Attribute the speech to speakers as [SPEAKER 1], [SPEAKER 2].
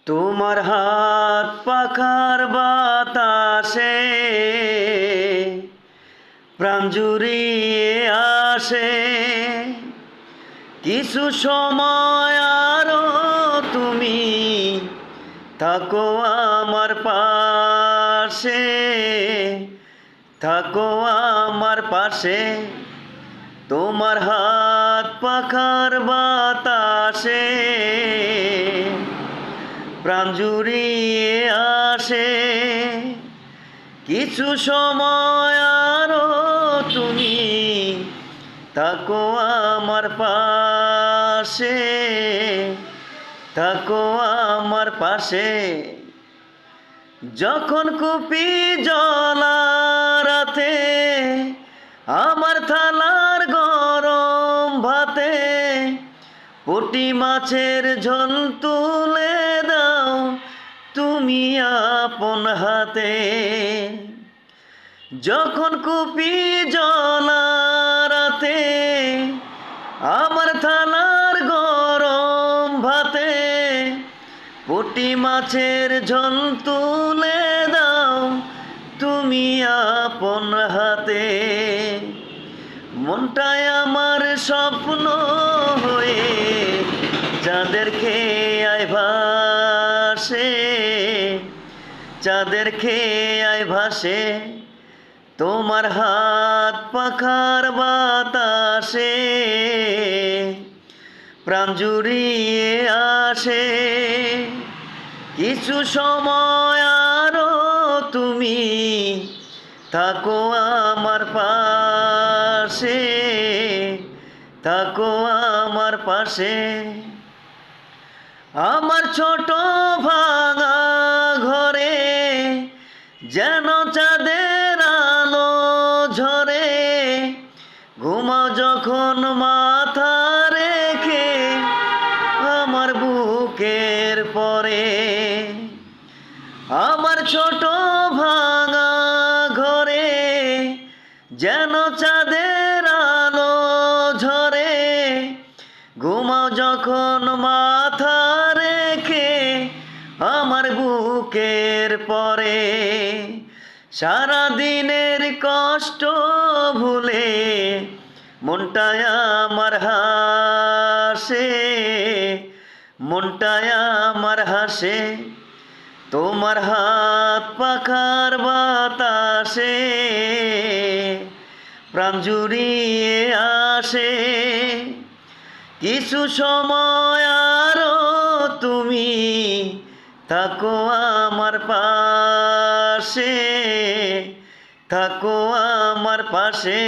[SPEAKER 1] তোমার হাত পাখার বাতাসে প্রাণ জুড়িয়ে আসে। কিছু সময় আরো তুমি থাকো আমার পাশে, থাকো আমার পাশে। তোমার হাত পাখার বাতাসে প্রাণ জুড়িয়ে আসে। কিছু সময় আরো তুমি থাকো আমার পাশে, থাকো আমার পাশে। যখন কুপি জ্বলা রাতে আমার থালার গরম ভাতে পুঁটি মাছের ঝোল তুলে দাও তুমি আপন হাতে। যখন কুপি জ্বলা রাতে আমার থালার গরম ভাতে পুঁটি মাছের ঝোল তুলে দাও তুমি আপন হাতে। মনটায় আমার স্বপ্ন হয়ে চাঁদের খেয়ায় ভাসে, চাঁদের খেয়ায় ভাসে। তোমার হাত পাখার বাতাসে প্রাণ জুড়িয়ে আসে। কিছু সময় আরো তুমি থাকো আমার পাশে, থাকো আমার পাশে। আমার ছোট ভাঙা ঘরে যেন চাঁদের আলো ঝরে। ঘুমাও যখন মাথা রেখে আমার বুকের পরে। আমার ছোট ভাঙা ঘরে যেন চাঁদের আলো ঝরে। ঘুমাও যখন মাথা রেখে আমার বুকের পরে। সারা দিনের কষ্ট ভুলে মনটায় আমার হাসে, মনটায় আমার হাসে। তোমার হাত পাখার বাতাসে প্রাণ জুড়িয়ে আসে। কিছু সময় আরো তুমি থাকো আমার পাশে, থাকো আমার পাশে।